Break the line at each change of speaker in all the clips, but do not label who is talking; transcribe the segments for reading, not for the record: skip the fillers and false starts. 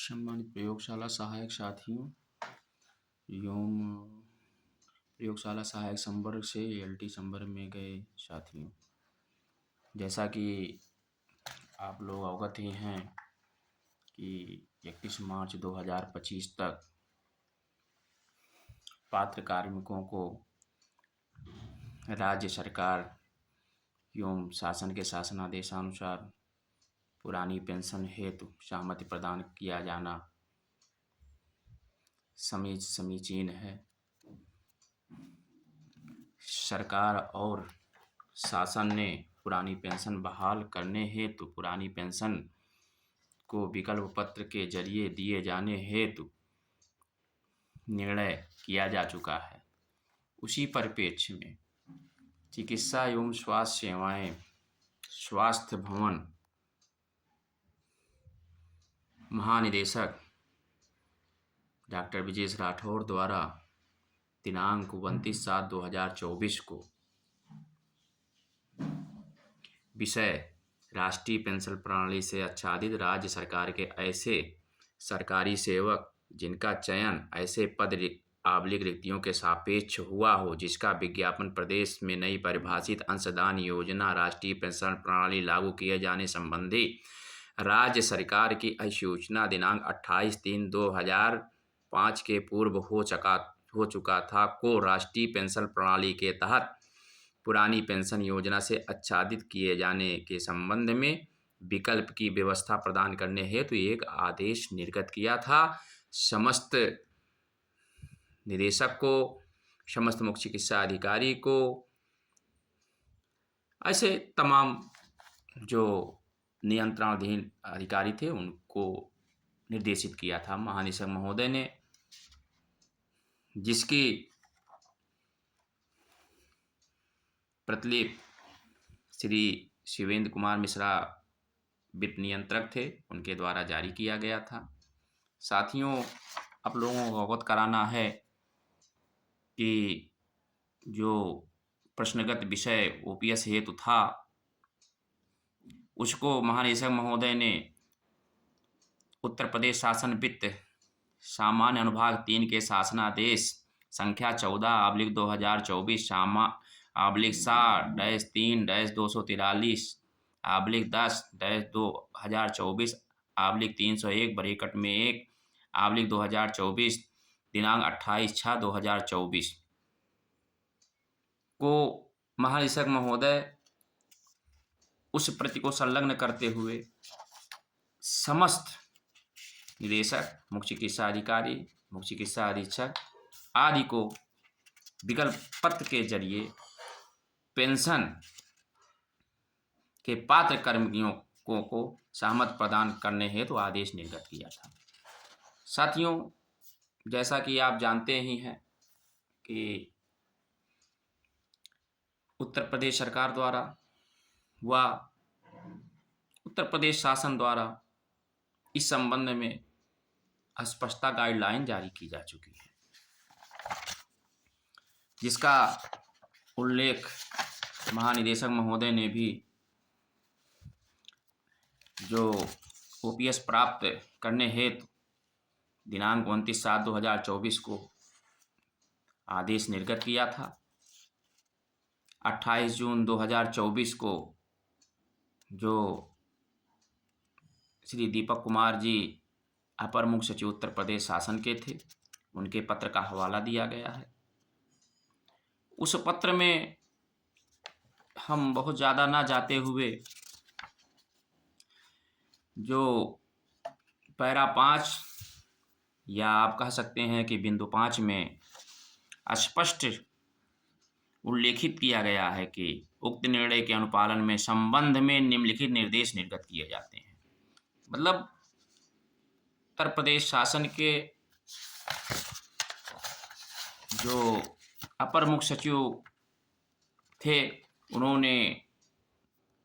सम्मानित प्रयोगशाला सहायक साथियों एवं प्रयोगशाला सहायक संवर्ग से एलटी संवर्ग में गए साथियों, जैसा कि आप लोग अवगत ही हैं कि 31 मार्च 2025 तक पात्र कार्मिकों को राज्य सरकार एवं शासन के शासनादेशानुसार पुरानी पेंशन हेतु सहमति प्रदान किया जाना समीचीन है। सरकार और शासन ने पुरानी पेंशन बहाल करने हेतु पुरानी पेंशन को विकल्प पत्र के जरिए दिए जाने हेतु निर्णय किया जा चुका है। उसी परिप्रेक्ष्य में चिकित्सा एवं स्वास्थ्य सेवाएं स्वास्थ्य भवन महानिदेशक डॉक्टर विजेश राठौर द्वारा दिनांक 29/7/2024 को विषय राष्ट्रीय पेंशन प्रणाली से आच्छादित राज्य सरकार के ऐसे सरकारी सेवक जिनका चयन ऐसे पद रिक्तियों के सापेक्ष हुआ हो जिसका विज्ञापन प्रदेश में नई परिभाषित अंशदान योजना राष्ट्रीय पेंशन प्रणाली लागू किए जाने संबंधी राज्य सरकार की अधिसूचना दिनांक 28/3/2005 के पूर्व हो चुका था को राष्ट्रीय पेंशन प्रणाली के तहत पुरानी पेंशन योजना से आच्छादित किए जाने के संबंध में विकल्प की व्यवस्था प्रदान करने हेतु एक आदेश निर्गत किया था। समस्त निदेशक को, समस्त मुख्य चिकित्सा अधिकारी को, ऐसे तमाम जो नियंत्रणाधीन अधिकारी थे उनको निर्देशित किया था महानिदेशक महोदय ने, जिसकी प्रतिलिपि श्री शिवेंद्र कुमार मिश्रा वित्त नियंत्रक थे, उनके द्वारा जारी किया गया था। साथियों, आप लोगों को अवगत कराना है कि जो प्रश्नगत विषय ओपीएस हेतु था उसको महानिदेशक महोदय ने उत्तर प्रदेश शासन वित्त सामान्य अनुभाग 3 के शासनादेश संख्या 14/2024 /7-3-240/10-10/2024/301 ब्रैकेट में 1/2024 दिनांक 28/6/2024 को महानिदेशक महोदय उस प्रति को संलग्न करते हुए समस्त निदेशक, मुख्य चिकित्सा अधिकारी, मुख्य चिकित्सा अधीक्षक आदि को विकल्प पत्र के जरिए पेंशन के पात्र कर्मियों को सहमति प्रदान करने हेतु आदेश निर्गत किया था। साथियों, जैसा कि आप जानते ही हैं कि उत्तर प्रदेश सरकार द्वारा व उत्तर प्रदेश शासन द्वारा इस संबंध में स्पष्टता गाइडलाइन जारी की जा चुकी है, जिसका उल्लेख महानिदेशक महोदय ने भी जो ओपीएस प्राप्त करने हेतु दिनांक 29/7/2024 को आदेश निर्गत किया था। 28 जून 2024 को जो श्री दीपक कुमार जी अपर मुख्य सचिव उत्तर प्रदेश शासन के थे, उनके पत्र का हवाला दिया गया है। उस पत्र में हम बहुत ज़्यादा ना जाते हुए जो पैरा 5 या आप कह सकते हैं कि बिंदु 5 में स्पष्ट उल्लेखित किया गया है कि उक्त निर्णय के अनुपालन में संबंध में निम्नलिखित निर्देश निर्गत किए जाते हैं। मतलब उत्तर प्रदेश शासन के जो अपर मुख्य सचिव थे उन्होंने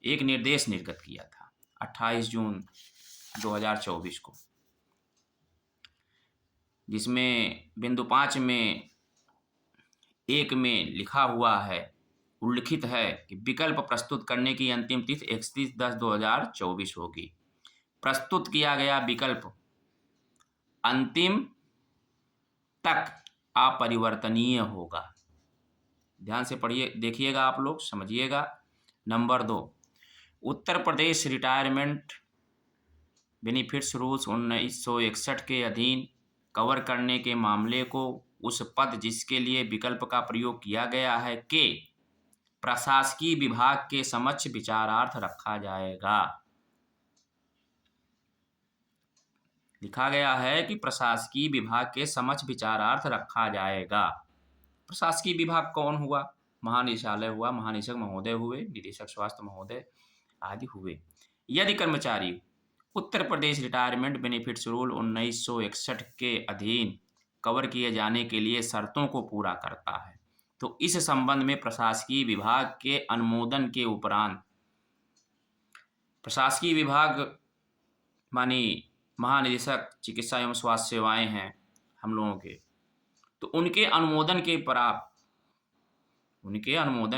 एक निर्देश निर्गत किया था 28 जून 2024 को, जिसमें बिंदु 5 में 1 में लिखा हुआ है, उल्लिखित है कि विकल्प प्रस्तुत करने की अंतिम तिथि 31/10/2024 होगी। प्रस्तुत किया गया विकल्प अंतिम तक अपरिवर्तनीय होगा। ध्यान से पढ़िए, देखिएगा आप लोग, समझिएगा। Number 2, Uttar Pradesh retirement benefits rules 1961 के अधीन कवर करने के मामले को उस पद जिसके लिए विकल्प का प्रयोग किया गया है के प्रशासकीय विभाग के समक्ष विचारार्थ रखा जाएगा। लिखा गया है कि प्रशासकीय विभाग के समक्ष विचारार्थ रखा जाएगा। प्रशासकीय विभाग कौन हुआ? महानिदेशालय हुआ, महानिदेशक महोदय हुए, निदेशक स्वास्थ्य महोदय आदि हुए। यदि कर्मचारी Uttar Pradesh retirement benefits rule 1961 के अधीन कवर किए जाने के लिए शर्तों को पूरा करता है तो इस संबंध में प्रशासकीय विभाग के अनुमोदन के उपरांत, प्रशासकीय विभाग मानी महानिदेशक चिकित्सा एवं स्वास्थ्य सेवाएं हैं हम लोगों के, तो उनके अनुमोदन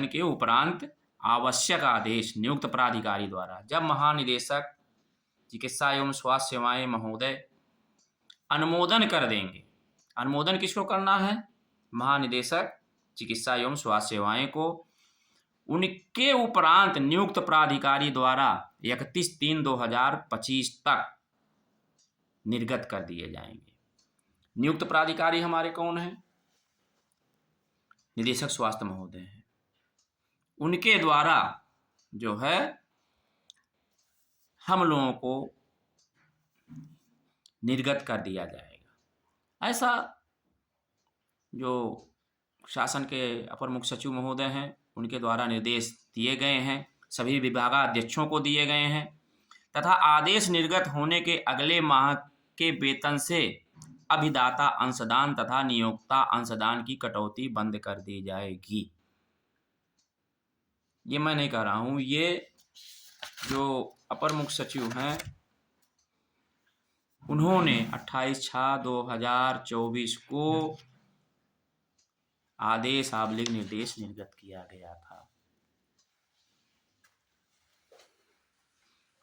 के उपरांत आवश्यक आदेश नियुक्त प्राधिकारी द्वारा, जब महानिदेशक चिकित्सा एवं स्वास्थ्य सेवाएं महोदय अनुमोदन कर देंगे, अनुमोदन किसको करना है? महानिदेशक चिकित्सा एवं स्वास्थ्य सेवाएं को, उनके उपरांत नियुक्त प्राधिकारी द्वारा 31/3/2025 तक निर्गत कर दिए जाएंगे। नियुक्त प्राधिकारी हमारे कौन है? निदेशक स्वास्थ्य महोदय हैं। उनके द्वारा जो है हम लोगों को निर्गत कर दिया जाएगा। ऐसा जो शासन के अपर मुख्य सचिव महोदय हैं उनके द्वारा निर्देश दिए गए हैं, सभी विभागाध्यक्षों को दिए गए हैं, तथा आदेश निर्गत होने के अगले माह के वेतन से अभिदाता अंशदान तथा नियोक्ता अंशदान की कटौती बंद कर दी जाएगी। ये मैं नहीं कह रहा हूं, ये जो अपर मुख्य सचिव हैं उन्होंने 28/6/2024 को आदेश आबलिग निर्देश निर्गत किया गया था।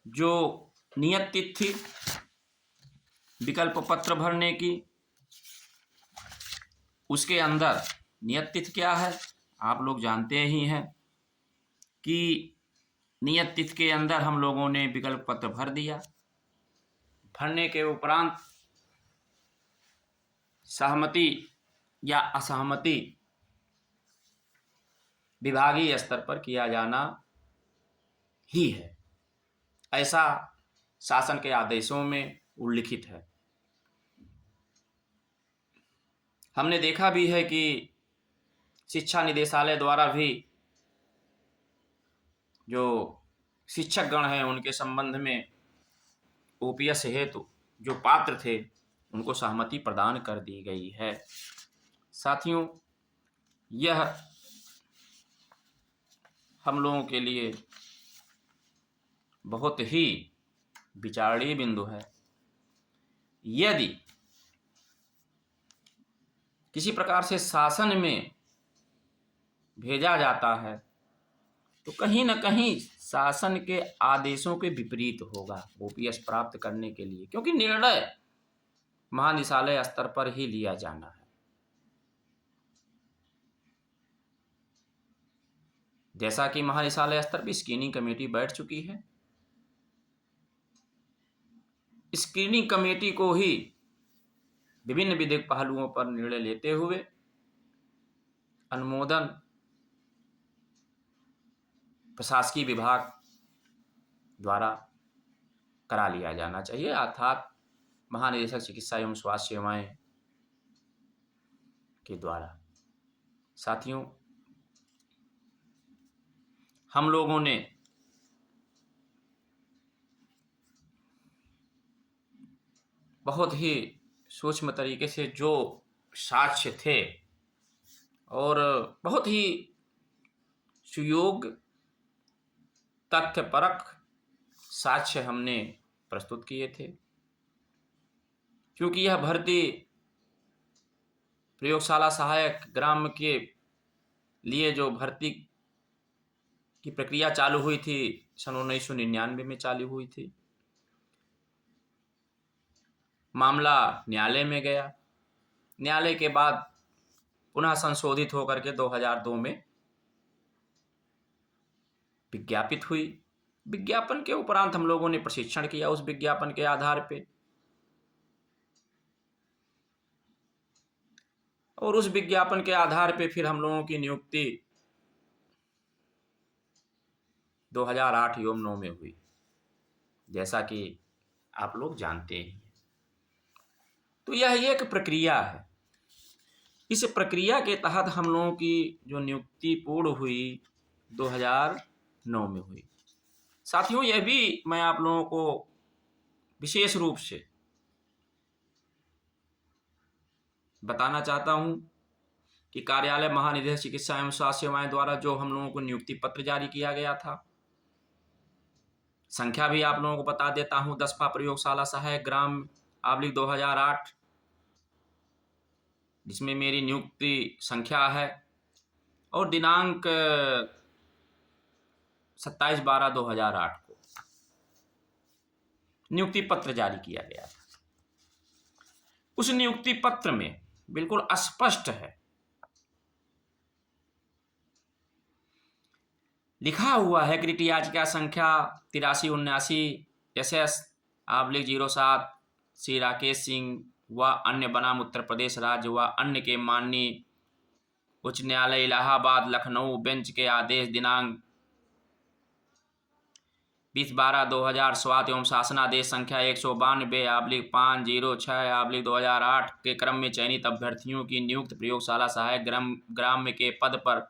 जो नियत तिथि विकल्प पत्र भरने की, उसके अंदर नियत तिथि क्या है आप लोग जानते ही हैं कि नियत तिथि के अंदर हम लोगों ने विकल्प पत्र भर दिया। भरने के उपरांत सहमति या असहमति विभागीय स्तर पर किया जाना ही है, ऐसा शासन के आदेशों में उल्लिखित है। हमने देखा भी है कि शिक्षा निदेशालय द्वारा भी जो शिक्षक गण हैं उनके संबंध में ओपीएस हेतु जो पात्र थे उनको सहमति प्रदान कर दी गई है। साथियों, यह हम लोगों के लिए बहुत ही विचारणीय बिंदु है। यदि किसी प्रकार से शासन में भेजा जाता है तो कहीं न कहीं शासन के आदेशों के विपरीत होगा ओपीएस प्राप्त करने के लिए, क्योंकि निर्णय महानिदेशालय स्तर पर ही लिया जाना है। जैसा कि महानिदेशालय स्तर पर स्क्रीनिंग कमेटी बैठ चुकी है, स्क्रीनिंग कमेटी को ही विभिन्न विधिक पहलुओं पर निर्णय लेते हुए अनुमोदन प्रशासकीय विभाग द्वारा करा लिया जाना चाहिए, अर्थात महानिदेशक चिकित्सा एवं स्वास्थ्य सेवाएं के द्वारा। साथियों, हम लोगों ने बहुत ही सूक्ष्म तरीके से जो साक्ष्य थे और बहुत ही सुयोग्य तथ्यपरक साक्ष्य हमने प्रस्तुत किए थे, क्योंकि यह भर्ती प्रयोगशाला सहायक ग्राम के लिए जो भर्ती की प्रक्रिया चालू हुई थी सन 1999 में चालू हुई थी। मामला न्यायालय में गया। न्यायालय के बाद पुनः संशोधित होकर के 2002 में विज्ञापित हुई। विज्ञापन के उपरांत हम लोगों ने प्रशिक्षण किया उस विज्ञापन के आधार पे, और उस विज्ञापन के आधार पे फिर हम लोगों की नियुक्ति 2008-9 में हुई, जैसा कि आप लोग जानते हैं। तो यह एक प्रक्रिया है। इस प्रक्रिया के तहत हम लोगों की जो नियुक्ति पूर्ण हुई 2009 में हुई। साथियों, यह भी मैं आप लोगों को विशेष रूप से बताना चाहता हूं कि कार्यालय महानिदेशक चिकित्सा एवं स्वास्थ्य सेवाएं द्वारा जो हम लोगों को नियुक्ति पत्र जारी किया गया था, संख्या भी आप लोगों को बता देता हूं। 10वां प्रयोगशाला सहायक ग्राम / 2008, जिसमें मेरी नियुक्ति संख्या है, और दिनांक 27/12/2008 को नियुक्ति पत्र जारी किया गया था। उस नियुक्ति पत्र में बिल्कुल स्पष्ट है, लिखा हुआ है कि रिट याचिका संख्या 8379 SS/07 श्री राकेश सिंह व अन्य बनाम उत्तर प्रदेश राज्य व अन्य के माननीय उच्च न्यायालय इलाहाबाद लखनऊ बेंच के आदेश दिनांक 20/12/2007 एवं शासनादेश संख्या 192/506/2008 के क्रम में चयनित अभ्यर्थियों की नियुक्त प्रयोगशाला सहायक ग्राम के पद पर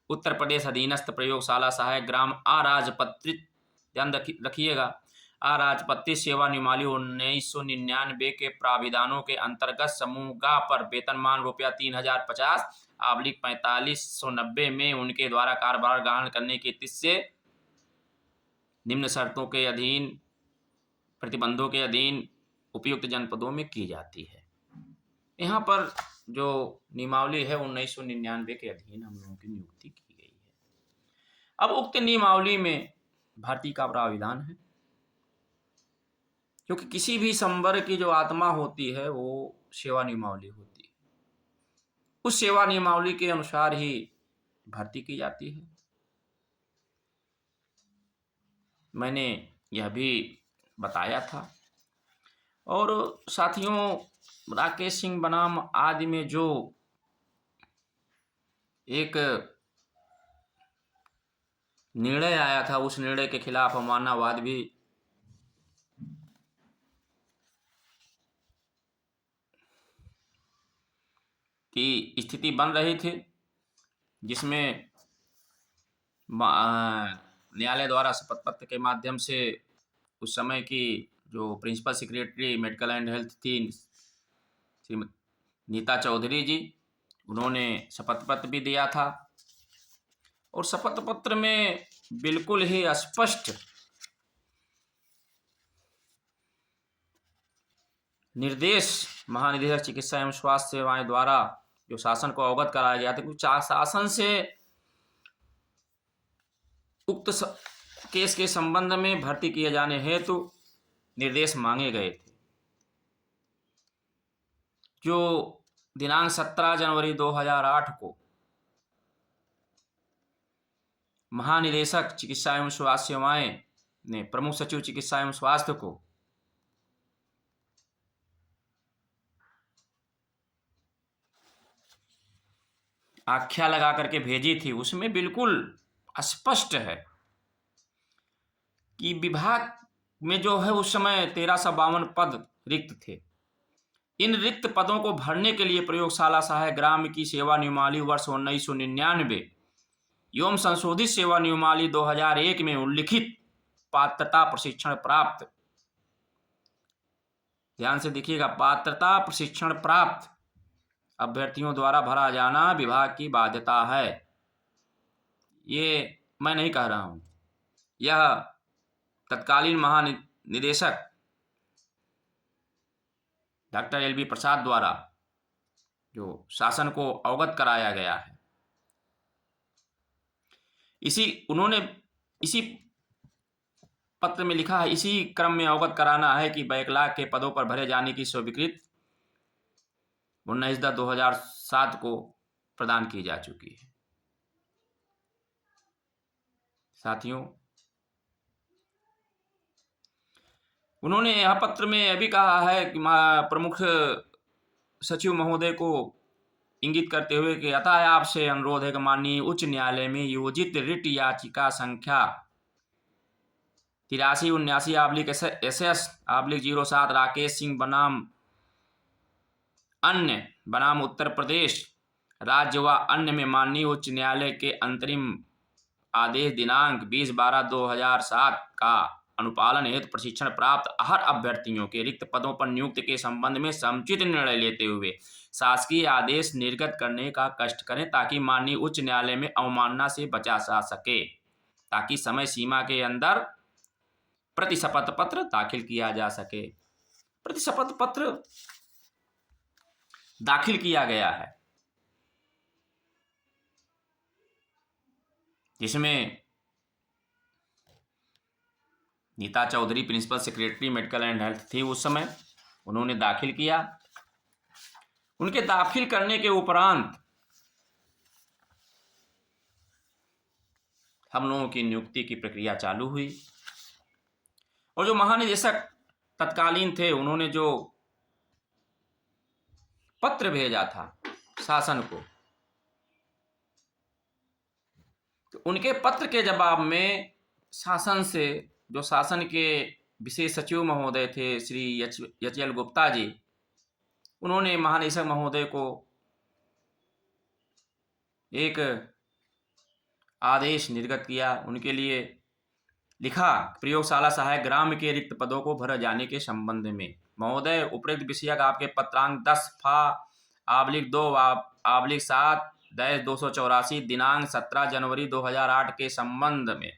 उत्तर प्रदेश अधीनस्थ प्रयोगशाला सहायक ग्राम अराजपत्रित, ध्यान रखिएगा, अराजपत्रित सेवा नियमावली 1999 के प्राविधानों के अंतर्गत समूह ग पर वेतनमान ₹3050/4590 में उनके द्वारा कार्यभार ग्रहण करने की तिथि से निम्न शर्तों के अधीन प्रतिबंधों के अधीन उपयुक्त जनपदों में की जाती है। यहाँ पर जो नियमावली है 1999 के अधीन हम लोगों की नियुक्ति की गई है। अब उक्त नियमावली में भर्ती का प्राविधान है, क्योंकि किसी भी संवर्ग की जो आत्मा होती है वो सेवा नियमावली होती है। उस सेवा नियमावली के अनुसार ही भर्ती की जाती है। मैंने यह भी बताया था। और साथियों, राकेश सिंह बनाम आदि में जो एक निर्णय आया था, उस निर्णय के खिलाफ अवमाननावाद भी की स्थिति बन रही थी, जिसमें न्यायालय द्वारा शपथ पत्र के माध्यम से उस समय की जो principal secretary medical and health थी श्रीमती नीता चौधरी जी, उन्होंने शपथ पत्र भी दिया था। और शपथ पत्र में बिल्कुल ही स्पष्ट निर्देश महानिदेशक चिकित्सा एवं स्वास्थ्य सेवाएं द्वारा जो शासन को अवगत कराया गया था, क्योंकि शासन से उक्त केस के संबंध में भर्ती किए जाने हेतु निर्देश मांगे गए थे, जो दिनांक 17 जनवरी 2008 को महानिदेशक चिकित्सा एवं स्वास्थ्य सेवाएं ने प्रमुख सचिव चिकित्सा एवं स्वास्थ्य को आख्या लगा करके भेजी थी। उसमें बिल्कुल स्पष्ट है कि विभाग में जो है उस समय 1352 पद रिक्त थे। इन रिक्त पदों को भरने के लिए प्रयोगशाला सहायक ग्राम की सेवा नियमावली वर्ष 1999 एवं संशोधित सेवा नियमावली 2001 में उल्लिखित पात्रता प्रशिक्षण प्राप्त, ध्यान से देखिएगा, पात्रता प्रशिक्षण प्राप्त अभ्यर्थियों द्वारा भरा जाना विभाग की बाध्यता है। ये मैं नहीं कह रहा हूं, यह तत्कालीन महानिदेशक डॉक्टर LV प्रसाद द्वारा जो शासन को अवगत कराया गया है, उन्होंने इसी पत्र में लिखा है, इसी क्रम में अवगत कराना है कि बैकलॉग के पदों पर भरे जाने की स्वीकृति 19/10/2007 को प्रदान की जा चुकी है। साथियों, उन्होंने यह पत्र में यह भी कहा है कि प्रमुख सचिव महोदय को इंगित करते हुए कि अतः आपसे अनुरोध है कि माननीय उच्च न्यायालय में योजित रिट याचिका संख्या 8379/SS/07 राकेश सिंह बनाम अन्य बनाम उत्तर प्रदेश राज्य व अन्य में माननीय उच्च न्यायालय के अंतरिम आदेश दिनांक 20/12/2007 का अनुपालन हेतु प्रशिक्षण प्राप्त हर अभ्यर्थियों के रिक्त पदों पर नियुक्ति के संबंध में समुचित निर्णय लेते हुए शासकीय आदेश निर्गत करने का कष्ट करें, ताकि माननीय उच्च न्यायालय में अवमानना से बचा जा सके, ताकि समय सीमा के अंदर प्रतिशपथ पत्र दाखिल किया जा सके। प्रतिशपथ पत्र दाखिल किया गया है, जिसमें Neeta Chaudhary principal secretary medical and health थी उस समय, उन्होंने दाखिल किया। उनके दाखिल करने के उपरांत हम लोगों की नियुक्ति की प्रक्रिया चालू हुई, और जो महानिदेशक तत्कालीन थे उन्होंने जो पत्र भेजा था शासन को, तो उनके पत्र के जवाब में शासन से, जो शासन के विशेष सचिव महोदय थे श्री एच.एल. गुप्ता जी, उन्होंने महानिदेशक महोदय को एक आदेश निर्गत किया। उनके लिए लिखा, प्रयोगशाला सहायक ग्राम के रिक्त पदों को भरे जाने के संबंध में महोदय, उपरोक्त विषयक आपके पत्रांक 10/2/7/284 दिनांक 17 जनवरी 2008 के संबंध में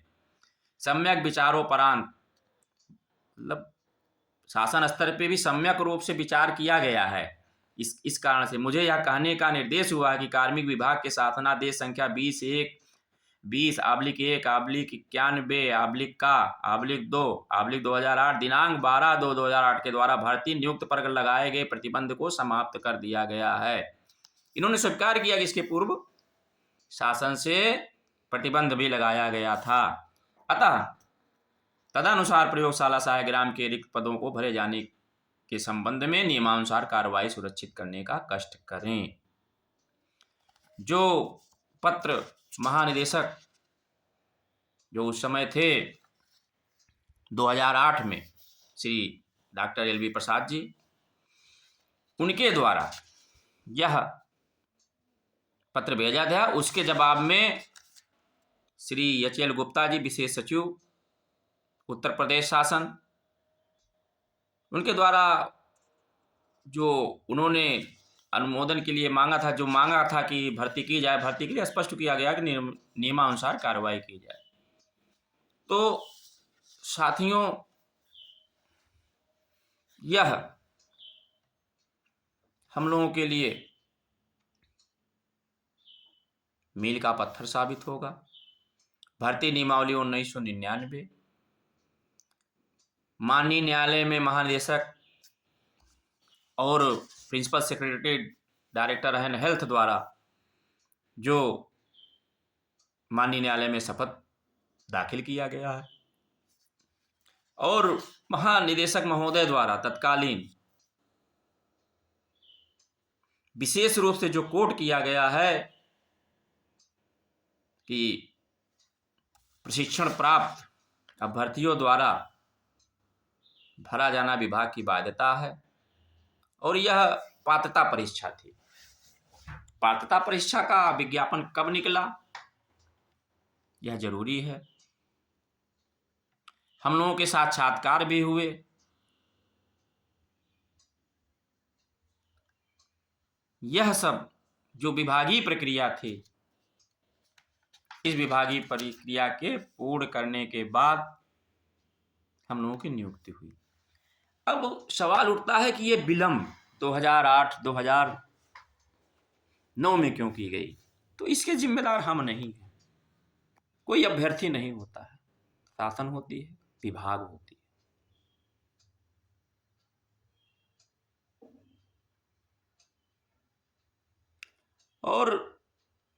सम्यक विचारोपरांत, मतलब शासन स्तर पे भी सम्यक रूप से विचार किया गया है। इस कारण से मुझे यह कहने का निर्देश हुआ कि कार्मिक विभाग के शासनादेश संख्या 20/1/20/91/2/2008 दिनांक 12/2/2008 के द्वारा भर्ती नियुक्त पर लगाए गए प्रतिबंध को समाप्त कर दिया गया है। इन्होंने स्वीकार किया कि इसके पूर्व शासन से प्रतिबंध भी लगाया गया था। अतः तदनुसार प्रयोगशाला सहायक ग्राम के रिक्त पदों को भरे जाने के संबंध में नियमानुसार कार्रवाई सुनिश्चित करने का कष्ट करें। जो पत्र महानिदेशक जो उस समय थे 2008 में श्री डॉक्टर एल.वी. प्रसाद जी, उनके द्वारा यह पत्र भेजा था, उसके जवाब में श्री एच.एल. गुप्ता जी विशेष सचिव उत्तर प्रदेश शासन, उनके द्वारा जो उन्होंने अनुमोदन के लिए मांगा था, जो मांगा था कि भर्ती की जाए, भर्ती के लिए स्पष्ट किया गया कि नियमानुसार कार्रवाई की जाए। तो साथियों, यह हम लोगों के लिए मील का पत्थर साबित होगा। भर्ती नियमावली 1999, माननीय न्यायालय में महानिदेशक और principal secretary director and health द्वारा जो माननीय न्यायालय में शपथ दाखिल किया गया है, और महानिदेशक महोदय द्वारा तत्कालीन विशेष रूप से जो कोट किया गया है कि प्रशिक्षण प्राप्त अभ्यर्थियों द्वारा भरा जाना विभाग की बाध्यता है, और यह पात्रता परीक्षा थी। पात्रता परीक्षा का विज्ञापन कब निकला, यह जरूरी है। हम लोगों के साक्षात्कार भी हुए। यह सब जो विभागीय प्रक्रिया थी, इस विभागीय प्रक्रिया के पूर्ण करने के बाद हम लोगों की नियुक्ति हुई। अब सवाल उठता है कि ये विलंब 2008-2009 में क्यों की गई? तो इसके जिम्मेदार हम नहीं हैं, कोई अभ्यर्थी नहीं होता है, शासन होती है। विभाग होती है। और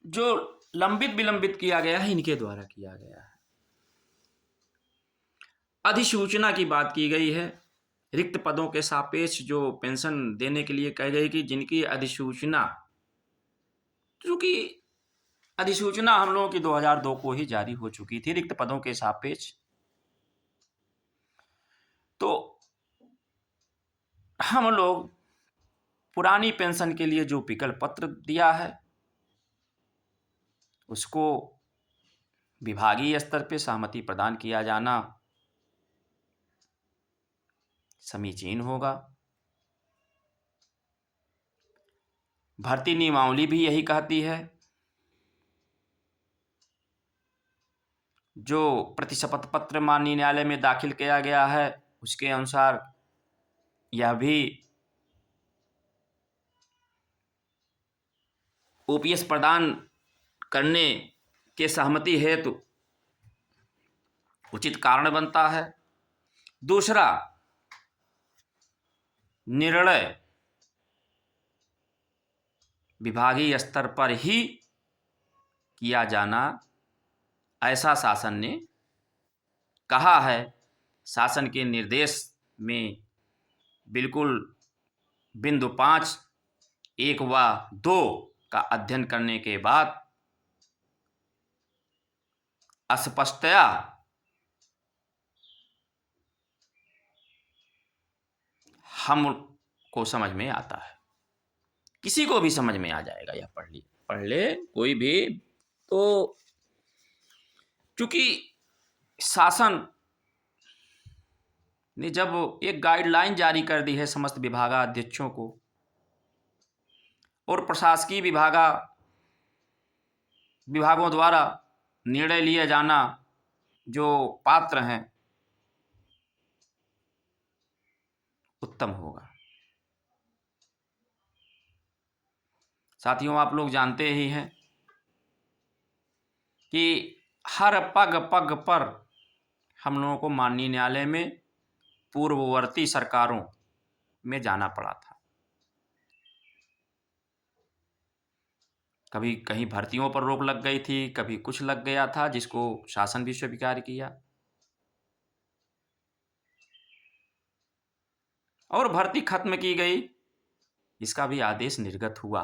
जो लंबित विलंबित किया गया है इनके द्वारा किया गया है। अधिसूचना की बात की गई है। रिक्त पदों के सापेक्ष जो पेंशन देने के लिए कह गई कि जिनकी अधिसूचना, चूंकि अधिसूचना हम लोगों की 2002 को ही जारी हो चुकी थी रिक्त पदों के सापेक्ष, तो हम लोग पुरानी पेंशन के लिए जो विकल्प पत्र दिया है उसको विभागीय स्तर पे सहमति प्रदान किया जाना समीचीन होगा। भर्ती नियमावली भी यही कहती है। जो प्रतिशपथ पत्र माननीय न्यायालय में दाखिल किया गया है उसके अनुसार यह भी ओपीएस प्रदान करने के सहमति हेतु उचित कारण बनता है। दूसरा, निर्णय विभागीय स्तर पर ही किया जाना ऐसा शासन ने कहा है। शासन के निर्देश में बिल्कुल बिंदु 5, 1 व 2 का अध्ययन करने के बाद स्पष्टतया हमको समझ में आता है, किसी को भी समझ में आ जाएगा। यह पढ़ ले कोई भी। तो चूंकि शासन ने जब एक गाइडलाइन जारी कर दी है समस्त विभागाध्यक्षों को और प्रशासकीय विभागों द्वारा निर्णय लिए जाना जो पात्र हैं उत्तम होगा। साथियों, आप लोग जानते ही हैं कि हर पग पग पर हम लोगों को माननीय न्यायालय में पूर्ववर्ती सरकारों में जाना पड़ा था। कभी कहीं भर्तियों पर रोक लग गई थी, कभी कुछ लग गया था जिसको शासन भी स्वीकार किया और भर्ती खत्म की गई, इसका भी आदेश निर्गत हुआ।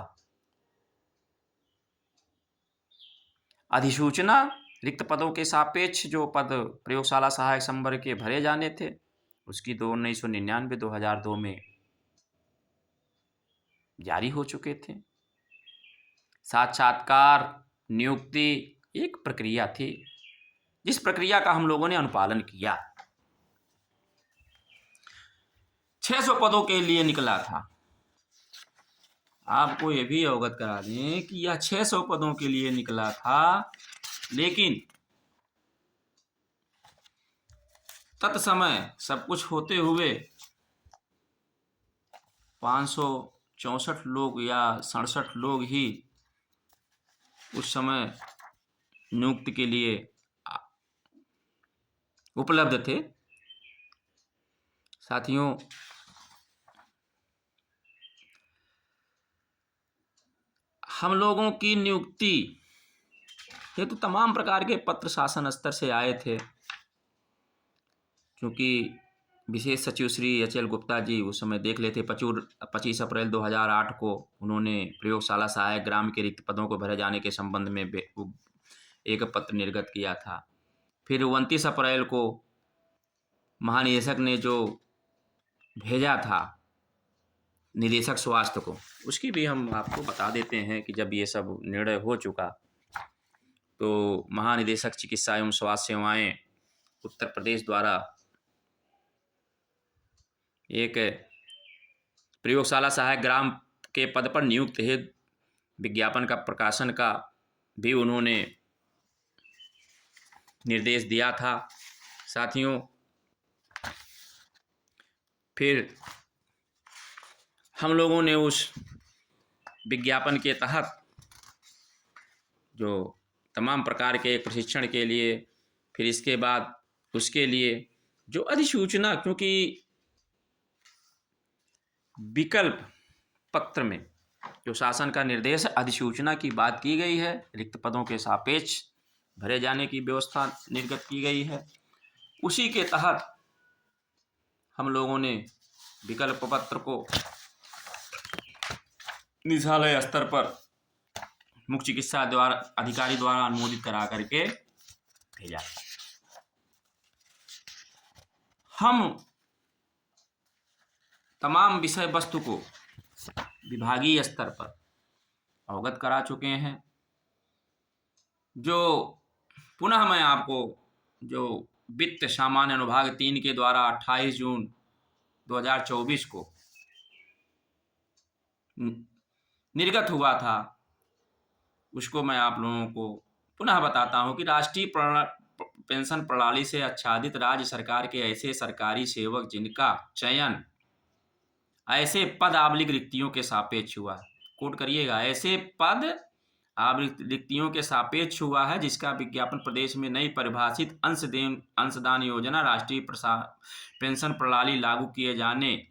अधिसूचना रिक्त पदों के सापेक्ष जो पद प्रयोगशाला सहायक संवर्ग के भरे जाने थे उसकी 1999 2002 में जारी हो चुके थे। साक्षात्कार नियुक्ति एक प्रक्रिया थी जिस प्रक्रिया का हम लोगों ने अनुपालन किया। 600 पदों के लिए निकला था। आपको यह भी अवगत करा दें कि यह 600 पदों के लिए निकला था, लेकिन तत्समय सब कुछ होते हुए 564 लोग या 67 लोग ही उस समय नियुक्ति के लिए उपलब्ध थे। साथियों, हम लोगों की नियुक्ति हेतु तमाम प्रकार के पत्र शासन स्तर से आए थे। क्योंकि विशेष सचिव श्री एच.एल. गुप्ता जी उस समय देख लेते 25 अप्रैल 2008 को उन्होंने प्रयोगशाला सहायक ग्राम के रिक्त पदों को भरे जाने के संबंध में एक पत्र निर्गत किया था। फिर 29 अप्रैल को महानिदेशक ने जो भेजा था निदेशक स्वास्थ्य को, उसकी भी हम आपको बता देते हैं कि जब ये सब निर्णय हो चुका तो महानिदेशक चिकित्सा एवं स्वास्थ्य सेवाएं उत्तर प्रदेश द्वारा एक प्रयोगशाला सहायक ग्राम के पद पर नियुक्त है विज्ञापन का प्रकाशन का भी उन्होंने निर्देश दिया था। साथियों, फिर हम लोगों ने उस विज्ञापन के तहत जो तमाम प्रकार के प्रशिक्षण के लिए, फिर इसके बाद उसके लिए जो अधिसूचना, क्योंकि विकल्प पत्र में जो शासन का निर्देश अधिसूचना की बात की गई है, रिक्त पदों के सापेक्ष भरे जाने की व्यवस्था निर्गत की गई है, उसी के तहत हम लोगों ने विकल्प पत्र को निदेशालय स्तर पर मुख्य चिकित्सा अधिकारी द्वारा अनुमोदित करा करके भेजा। हम तमाम विषय वस्तु को विभागीय स्तर पर अवगत करा चुके हैं। जो पुनः मैं आपको जो वित्त सामान्य अनुभाग 3 के द्वारा 28 जून 2024 को निर्गत हुआ था, उसको मैं आप लोगों को पुनः बताता हूं कि राष्ट्रीय पेंशन प्रणाली से आच्छादित राज्य सरकार के ऐसे सरकारी सेवक जिनका चयन ऐसे पद आबलिक रिक्तियों के सापेक्ष हुआ, कोट करिएगा, ऐसे पद आबलिक रिक्तियों के सापेक्ष हुआ है जिसका विज्ञापन प्रदेश में नई परिभाषित अंशदान योजना राष्ट्रीय पेंशन प्रणाली लागू किए जाने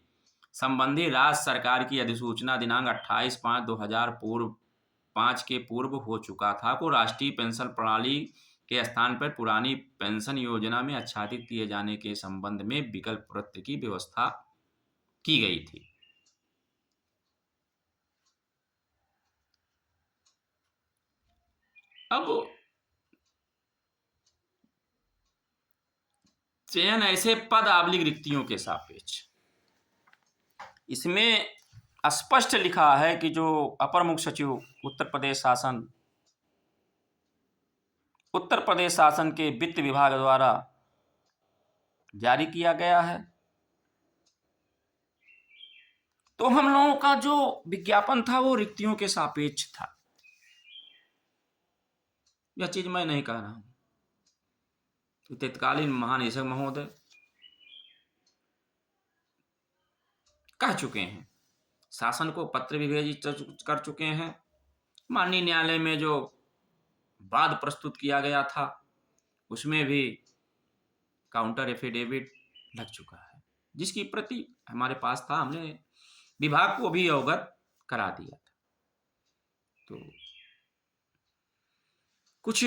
संबंधी राज्य सरकार की अधिसूचना दिनांक 28/5/2005 के पूर्व हो चुका था, को राष्ट्रीय पेंशन प्रणाली के स्थान पर पुरानी पेंशन योजना में आच्छादित किए जाने के संबंध में विकल्प पत्र की व्यवस्था की गई थी। अब चयन ऐसे पद आबलिक रिक्तियों के सापेक्ष, इसमें स्पष्ट लिखा है कि जो अपर मुख्य सचिव उत्तर प्रदेश शासन के वित्त विभाग द्वारा जारी किया गया है, तो हम लोगों का जो विज्ञापन था वो रिक्तियों के सापेक्ष था। यह चीज मैं नहीं कह रहा हूं, तत्कालीन महानिदेशक महोदय कह चुके हैं, शासन को पत्र भी भेज कर चुके हैं, माननीय न्यायालय में जो वाद प्रस्तुत किया गया था उसमें भी काउंटर एफिडेविट लग चुका है, जिसकी प्रति हमारे पास था, हमने विभाग को भी अवगत करा दिया था। तो कुछ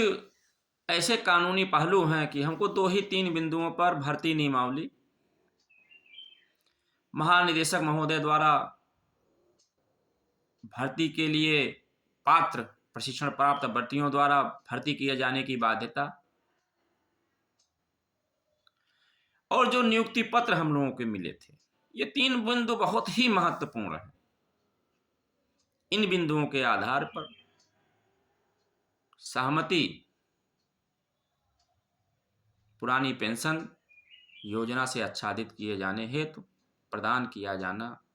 ऐसे कानूनी पहलू हैं कि हमको 2 ही 3 बिंदुओं पर भर्ती नियमावली महानिदेशक महोदय द्वारा भर्ती के लिए पात्र प्रशिक्षण प्राप्त अभ्यर्थियों द्वारा भर्ती किए जाने की बाध्यता, और जो नियुक्ति पत्र हम लोगों को मिले थे, ये 3 बिंदु बहुत ही महत्वपूर्ण है। इन बिंदुओं के आधार पर सहमति पुरानी पेंशन योजना से आच्छादित किए जाने हेतु प्रदान किया जाना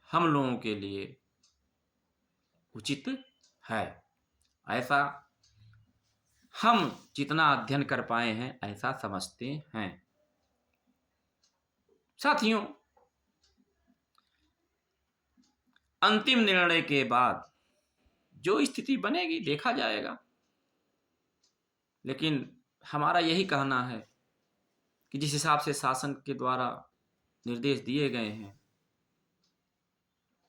हम लोगों के लिए उचित है, ऐसा हम जितना अध्ययन कर पाए हैं ऐसा समझते हैं। साथियों, अंतिम निर्णय के बाद जो स्थिति बनेगी देखा जाएगा, लेकिन हमारा यही कहना है कि जिस हिसाब से शासन के द्वारा निर्देश दिए गए हैं,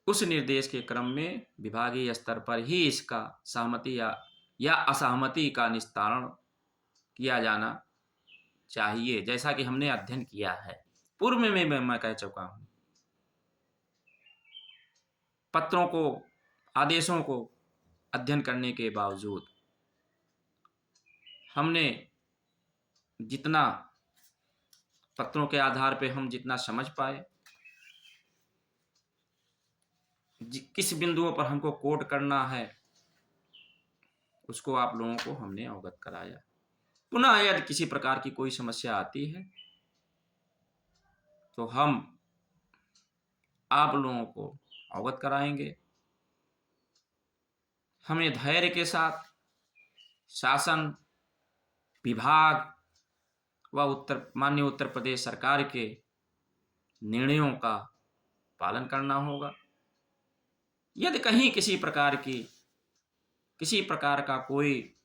उस निर्देश के क्रम में विभागीय स्तर पर ही इसका सहमति या असहमति का निस्तारण किया जाना चाहिए, जैसा कि हमने अध्ययन किया है। पूर्व में मैं कह चुका हूं, पत्रों को, आदेशों को अध्ययन करने के बावजूद हमने जितना पत्रों के आधार पे हम जितना समझ पाए, किस बिंदुओं पर हमको कोट करना है, उसको आप लोगों को हमने अवगत कराया। पुनः यदि किसी प्रकार की कोई समस्या आती है तो हम आप लोगों को अवगत कराएंगे। हमें धैर्य के साथ शासन, विभाग व माननीय उत्तर प्रदेश सरकार के निर्णयों का पालन करना होगा। यदि कहीं किसी प्रकार का कोई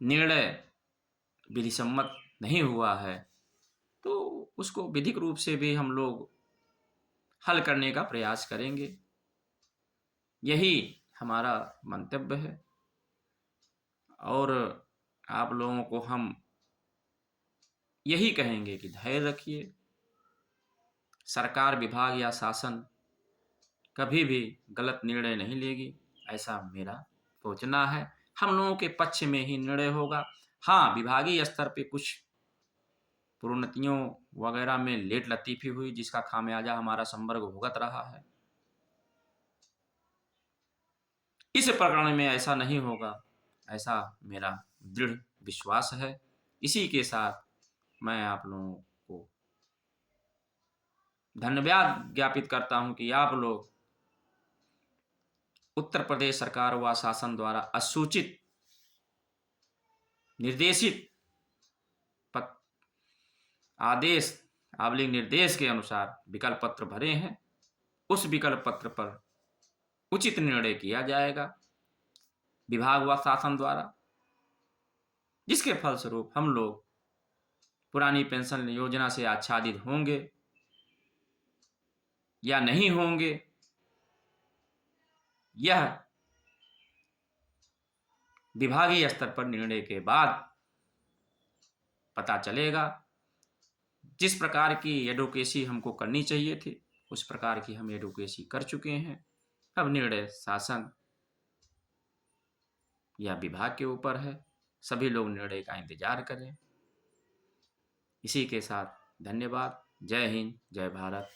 निर्णय विधिसम्मत नहीं हुआ है तो उसको विधिक रूप से भी हम लोग हल करने का प्रयास करेंगे। यही हमारा मंतव्य है और आप लोगों को हम यही कहेंगे कि धैर्य रखिए। सरकार, विभाग या शासन कभी भी गलत निर्णय नहीं लेगी, ऐसा मेरा सोचना है। हम लोगों के पक्ष में ही निर्णय होगा। हाँ, विभागीय स्तर पे कुछ प्रोन्नतियों वगैरह में लेट लतीफ़ी हुई, जिसका खामियाजा हमारा संवर्ग भुगत रहा है। इस प्रकरण में ऐसा नहीं होगा, ऐसा मेरा दृढ़ विश्वास है। इसी के साथ मैं आप लोगों को धन्यवाद ज्ञापित करता हूं कि आप लोग उत्तर प्रदेश सरकार व शासन द्वारा असूचित निर्देशित आदेश निर्देश के अनुसार विकल्प पत्र भरे हैं। उस विकल्प पत्र पर उचित निर्णय किया जाएगा विभाग व शासन द्वारा, जिसके फलस्वरूप हम लोग पुरानी पेंशन योजना से आच्छादित होंगे या नहीं होंगे, यह विभागीय स्तर पर निर्णय के बाद पता चलेगा। जिस प्रकार की एडवोकेसी हमको करनी चाहिए थी, उस प्रकार की हम एडवोकेसी कर चुके हैं। अब निर्णय शासन या विभाग के ऊपर है। सभी लोग निर्णय का इंतजार करें। इसी के साथ धन्यवाद। जय हिंद, जय भारत।